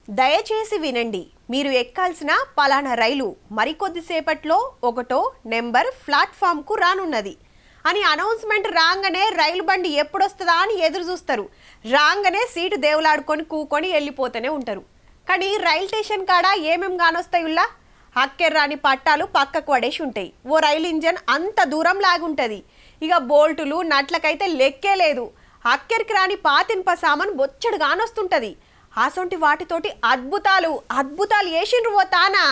దయచేసి వినండి. మీరు ఎక్కాల్సిన పలానా రైలు మరికొద్దిసేపట్లో ఒకటో నెంబర్ ప్లాట్ఫామ్కు రానున్నది అని అనౌన్స్మెంట్ రాగానే రైలు బండి ఎప్పుడొస్తుందా అని ఎదురు చూస్తారు. రాగానే సీటు దేవులాడుకొని కూకొని వెళ్ళిపోతూనే ఉంటారు. కానీ రైల్ స్టేషన్ కాడ ఏమేం కానొస్తాయుల్లా అక్కెర్రాని పట్టాలు పక్కకు పడేసి ఉంటాయి. ఓ రైలు ఇంజన్ అంత దూరం లాగుంటుంది. ఇక బోల్టులు నట్లకైతే లెక్కే లేదు. అక్కెరికి రాని పాతిన్ప సామాన్ బొచ్చడు కానొస్తుంటుంది. అసొంటి వాటితోటి అద్భుతాలు చేసిండ్రు ఓ తానా.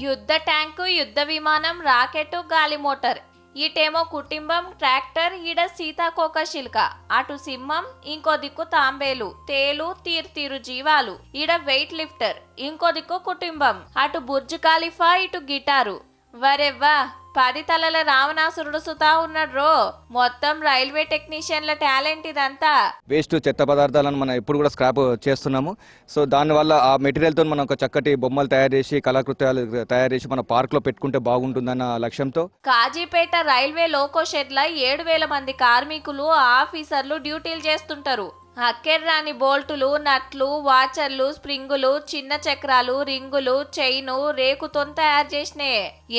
యుద్ధ ట్యాంకు, యుద్ధ విమానం, రాకెట్, గాలి మోటార్. ఇటేమో కుటుంబం, ట్రాక్టర్, ఈడ సీతాకోక శిల్క, అటు సింహం, ఇంకో దిక్కు తాంబేలు, తేలు, తీరు జీవాలు, ఈడ వెయిట్ లిఫ్టర్, ఇంకో దిక్కు కుటుంబం, అటు బుర్జ్ ఖలీఫా, ఇటు గిటారు. వరెవ్వా 10 తలల రావణాసురుడు సుతా ఉన్నాడ్రో. మొత్తం రైల్వే టెక్నీషియన్ల టాలెంట్ ఇదంతా. వేస్ట్ చెత్త పదార్థాలను మనం ఎప్పుడు కూడా స్క్రాప్ చేస్తున్నాము. సో దానివల్ల ఆ మెటీరియల్తో మనం ఒక చక్కటి బొమ్మలు తయారు చేసి కళాకృత్యాలు తయారు చేసి మన పార్క్లో పెట్టుకుంటే బాగుంటుందన్న లక్ష్యంతో కాజీపేట రైల్వే లోకో షెడ్ల 7,000 మంది కార్మికులు, ఆఫీసర్లు డ్యూటీలు చేస్తుంటారు. అక్కెర్రాని బోల్టులు, నట్లు, వాచర్లు, స్ప్రింగులు, చిన్న చక్రాలు, రింగులు, చైను, రేకుతో తయారు చేసినే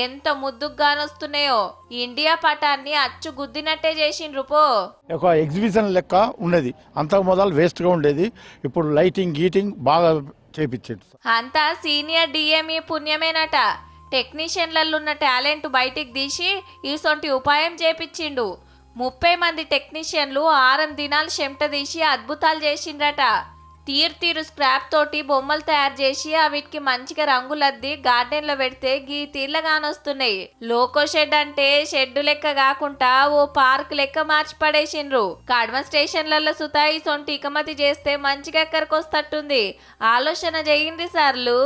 ఎంత ముద్దుగానొస్తున్నాయో. ఇండియా పటాన్ని అచ్చు గుద్దినట్టే చేసిండ్రు పో. ఒక ఎగ్జిబిషన్ లెక్క ఉండేది. అంతకు మొదలు వేస్ట్ గా ఉండేది. ఇప్పుడు లైటింగ్ గీటింగ్ బాగా చేపించారు. అంతా సీనియర్ డిఎంఈ పుణ్యమేనట. టెక్నీషియన్లలున్న టాలెంట్ బయటికి తీసి ఈసొంటి ఉపాయం చేపించిండు. 30 మంది టెక్నీషియన్లు 6 దినాలు చెమట తీసి అద్భుతాలు చేసిండ్రట. తీరు స్క్రాప్ తోటి బొమ్మలు తయారు చేసి వీటికి మంచిగా రంగులద్ది గార్డెన్లో పెడితే గీ తీర్లగానొస్తున్నాయి. లోకో షెడ్ అంటే షెడ్డు లెక్క కాకుండా ఓ పార్క్ లెక్క మార్చి పడేసిండ్రు. కడమ స్టేషన్లలో సుతాయి సొంటి ఇకమతి చేస్తే మంచిగా ఎక్కడికొస్తట్టుంది. ఆలోచన చేయండి సార్లు.